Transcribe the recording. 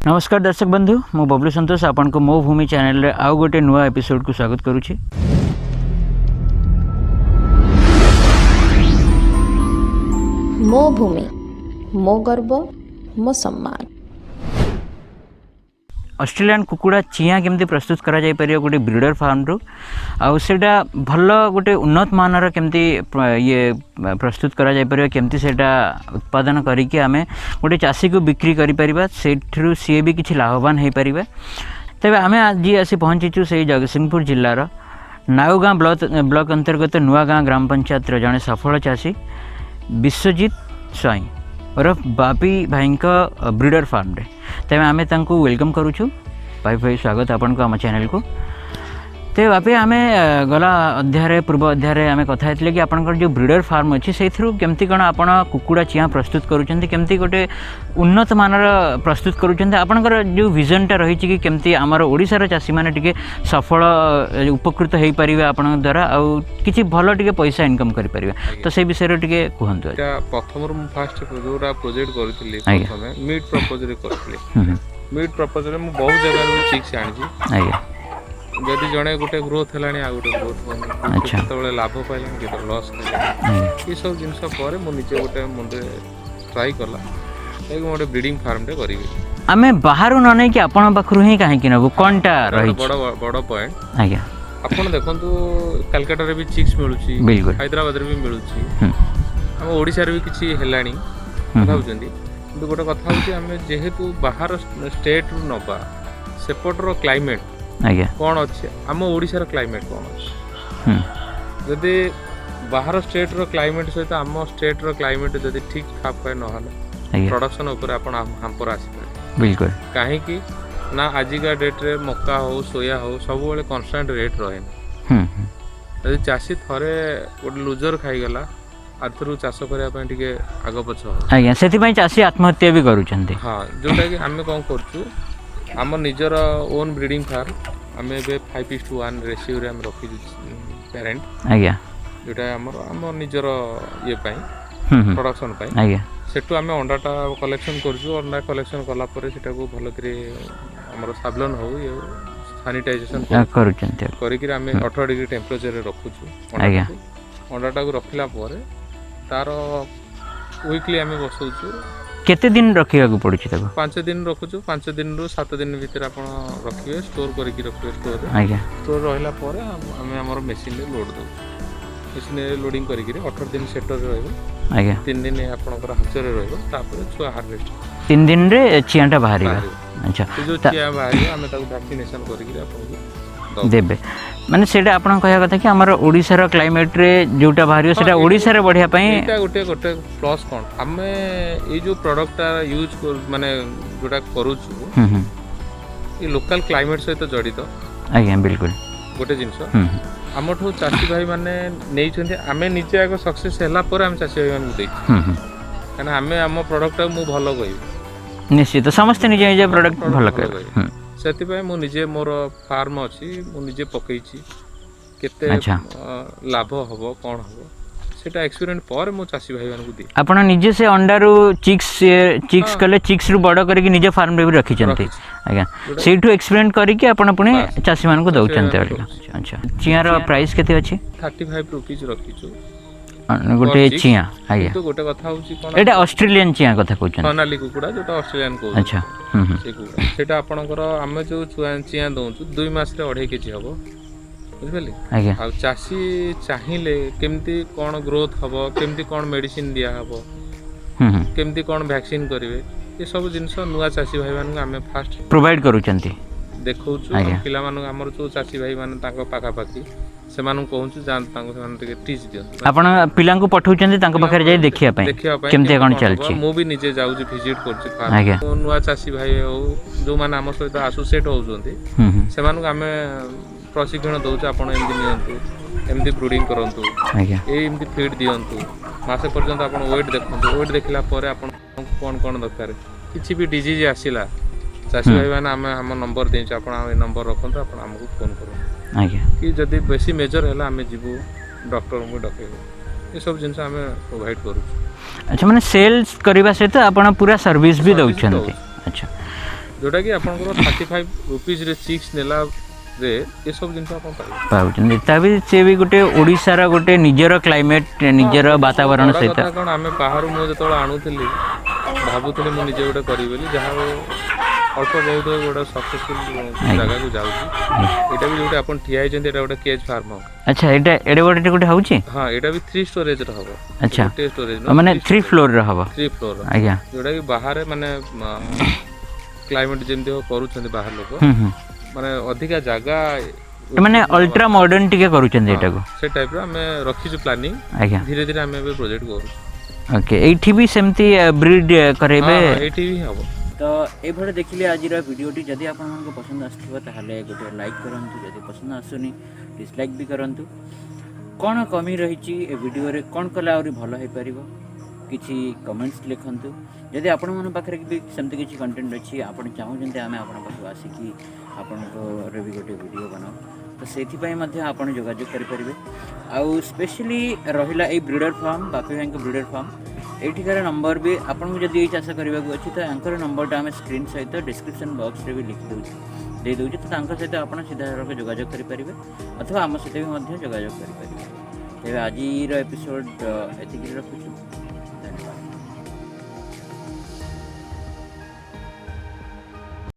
नमस्कार दर्शक बंधु मु बबलू संतोष आपन को मो भूमि चैनल रे आउ गोटे नुआ एपिसोड को स्वागत करुछि। मो भूमि मो गर्व मो सम्मान। ऑस्ट्रेलियन कुकुड़ा चिया केमती प्रस्तुत करा जाय परियो गोटे ब्रीडर फार्म रु आउ सेटा भल गोटे उन्नत मानर केमती ये प्रस्तुत करा जाय परियो केमती सेटा उत्पादन करिके आमे गोटे चासी को बिक्री करि परिबा सेठरु सी भी किछि लाभवान हे परिबा। तबे आमे आज आसी पहुंचीचु से जगतसिंहपुर जिल्लार नाउगाँ ब्लॉक अंतर्गत नुआगाँ ग्राम पंचायत जड़े सफल चासी विश्वजीत स्वाई और बापी भाई का ब्रीडर फार्म रे तेज आम वेलकम करुचु भाई भाई स्वागत आपन को आम चैनल को। तो बापी आम गला अध्याय पूर्व अध्याय आम कथा कि आपंकर जो ब्रीडर फार्म अच्छी से केमती कौन आपड़ कुकुड़ा चिया प्रस्तुत करुँच केमती गोटे उन्नत मानर प्रस्तुत करुँच आपंकर जो विजनटा रही कि केमती आमर ओडिशार चाषी मैंने टिके सफल उपकृत हो पारे आपण द्वारा आउ किसी भल टिके पैसा इनकम कर पारे तो से विषय टिके कहंतु। प्रथम फास्ट जोरा प्रोजेक्ट करथिली मीट प्रपोजल करथिली मीट प्रपोजल मु बहुत जगह चिक्स आनी जदि जड़े गोटे ग्रोथ है आ गोटे ग्रोथ केतबेले लाभ पाइला केतबेले लॉस ये सब जिनस पर मु निजे गोटे मुंडे ट्राई कला एक गोटे ब्रीडिंग फार्म टे करिवि आमे बाहर न नै कि आपण पाखरु ही काहे कि नबु कोनटा रही बड़ पॉइंट आज्ञा आपण देखंतु कलकत्ता रे भी चिक्स मिलुची हैदराबाद रे भी मिलुची हम ओडिसा रे भी किछि हेलानी भाबुचंदी किंतु गोटे कथा होची हमें जेहेतु बाहर स्टेट रु नबा सेपटर क्लाइमेट कौन अच्छे आम ओडिशार क्लाइमेट कौन अच्छे जदि बाहर स्टेट रो क्लाइमेट सहित आम स्टेट रो क्लाइमेट जदि ठीक खाप पाए नहले प्रोडक्शन ऊपर आपण हमपर आसी पारे बिल्कुल काहे कि ना आजिका डेट रे मक्का हो सोया हो सब बेले कांस्टेंट रेट रहे जदि चासी थरे गोटे लूजर खाई गला आथरु चाष करिया पय टिके आगो पछ आज्ञा सेति पय चासी आत्महत्या भी करूचंती हां जोटा कि हमें कोन करछु आम निजर ओन ब्रीडिंग फार्म आम ए 5:1 रेशियो रे हम रखी पेरेंट आज्ञा जोटा आम निजर ये प्रोडक्शन पाई सेटू आम अंडाटा कलेक्शन करछु अंडा कलेक्शन कला परे सेटा को भलो करे हमर साबलन हो ये सैनिटाइजेशन करूचंती करी कि आम 18 डिग्री टेम्परेचर रे रखुछु आज्ञा अंडाटा को रखिला परे तार वीकली आम बसौछु केते दिन रखिया को पड़ुछि तको 5 दिन रखुछु 5 दिन रु 7 दिन भीतर आपण रखिए स्टोर करके रखिए स्टोर रे आज्ञा स्टोर रहला परे हमें हमर मशीन रे लोड दो मशीन रे लोडिंग करके 18 दिन सेटर रे रहबो आज्ञा 3 दिन आपनकर हाचर रे रहबो तापर छुआ हार्वेस्ट 3 दिन रे चियाटा बाहरिबा अच्छा जो चिया बाहरी हमें ताको वैक्सीनेशन करके आपन देबे माने सेटा आपण कहया कथा कि हमर ओडिसा रो क्लाइमेट रे जोटा बाहरियो सेटा ओडिसा रे बढ़िया पई एटा गोटे प्लस कोन हमें ए जो प्रोडक्ट यूज माने जोटा करूछु ये लोकल क्लाइमेट सहित जड़ित आज्ञा बिल्कुल गोटे जिंस हमठो चासी भाई माने नै छथि हमें निजे आगो सक्सेस हैला पर हम चासी भाई माने देख काना हमें हम प्रोडक्ट मु भलो कहि निश्चित समस्त निजे निजे प्रोडक्ट भलो कहि सेति भाई मु निजे मोर फार्म अछि मु निजे पकैछि केते लाभ हबो कोन हबो सेटा एक्सपीरियंस पर मु चासी भाई मानकु दे आपण निजे से अंडारू चिक्स कले चिक्स रु बड़ करके निजे फार्म रे भी रखि चंती आज्ञा सेठु एक्सपीरियंस करके आपण पुनी चासी मानकु दउ चंते अच्छा चियार प्राइस केते अछि 35 रुपीस रखिछु गोटे चिया आज्ञा तो गोटे कथा होची कोन एटा ऑस्ट्रेलियन चिया कथा कहछन सोनाली कुकुडा जोटा ऑस्ट्रेलियन को अच्छा से कुकुडा सेटा आपनकर हमें जो चिया दउछु 2 मास रे 2.5 केजी हबो बुझबेली आज्ञा आ चासी चाहिले केमती कोन ग्रोथ हबो केमती कोन मेडिसिन दिया हबो केमती कोन वैक्सीन करिवे ये सब जिंस नुवा चासी भाई मानन हमें फास्ट प्रोवाइड करूचंती देखौछु पिला मानन हमर जो चासी भाई मानन ताको पाखा पाखी से मानन कहूछु जान ताको से मानन के टीच दियो आपण पिला को पठौचंती ताको पाखरे जाई देखिया पई केमते कोन चलछि मु भी निजे जाउछु विजिट करछि फार्म नुवा चासी भाई हो जो माने हम सहित एसोसिएट होउछंती से मानन हमें प्रशिक्षण दउछ आपण एमदी नियंतु एमदी ब्रीडिंग करंतु आज्ञा एमदी फीड दियंतु मासे पर्यंत आपण वेट देखंतु वेट देखिला परे आपण कोन कोन दरकार किछि भी डिजीज आसिला चासी भाई माने हम नंबर देछ आपण ए नंबर रखंतु आपण हमकु फोन करू आज्ञा कि जदी बेसी मेजर हैला हमें जीवु डॉक्टर को डकेबो ये सब जिंस हमें प्रोवाइड करू। अच्छा माने सेल्स करबा से तो आपण पूरा सर्विस भी दउछंती अच्छा जोटा कि आपनकर 35 रुपीज रे चिक्स नेला रे ये सब जिन आप पाउछन तभी से भी गोटे ओडिसा रा गोटे निजर क्लाइमेट निजर वातावरण सहित कौन आम बाहर मुझे जो आणुली भावुली मुझे गोटे करी जहाँ अल्प बहुत गोटे सक्सेसफुल जगह को जाऊँगी भी जो आप ठिया गोटे केज फार्म हम अच्छा एडे गोटे गोटे होउची हां एटा भी 3 स्टोरेज रो हबो अच्छा गोटे स्टोरेज माने 3 फ्लोर रो हबो 3 फ्लोर आज्ञा जोटा कि बाहर माने क्लाइमेट जेमते हो करूछन बाहर लोक माने अधिका जगह माने अल्ट्रा मॉडर्न टिके करूछन एटा को से टाइप रो हमें रखी जो प्लानिंग आज्ञा धीरे धीरे हमें भी प्रोजेक्ट करू ओके एठी भी सेमती ब्रीड करेबे हां एठी भी हबो तो ये भले देखिले आज वीडियोटी जदि आपको पसंद आसथिबो ताहले गोटे लाइक करंतु जदि पसंद आसुनी डिसलाइक भी करंतु कौन कमी रही ए वीडियो रे कौन कले आउरी भल हो पारिबो किछि कमेंट्स लिखंतु जदि आपण मन पाखरे भी सेमते किछि कंटेंट अछि आपण चाहू जंते आमे आपण पाखु आसिकी आपण को रे भी गोटे वीडियो बनाओ तो सेथि पई मध्ये आपण जोगाजोग करि परिबे आउ स्पेशली रहिला ए ब्रीडर फार्म बापी बैंक ब्रीडर फार्म एठिकार नंबर भी आपको जब ये चाष करने को अच्छी तो यांकर नंबरटा आम स्क्रीन सहित डिस्क्रिप्शन बॉक्स रे भी लिखि दे दूँ तो सहित आप सीधा जोगाजोग करेंगे अथवा आम सहित भी जोगाजोग करेंगे तेज आज एपिसोड एति रखुच्छू।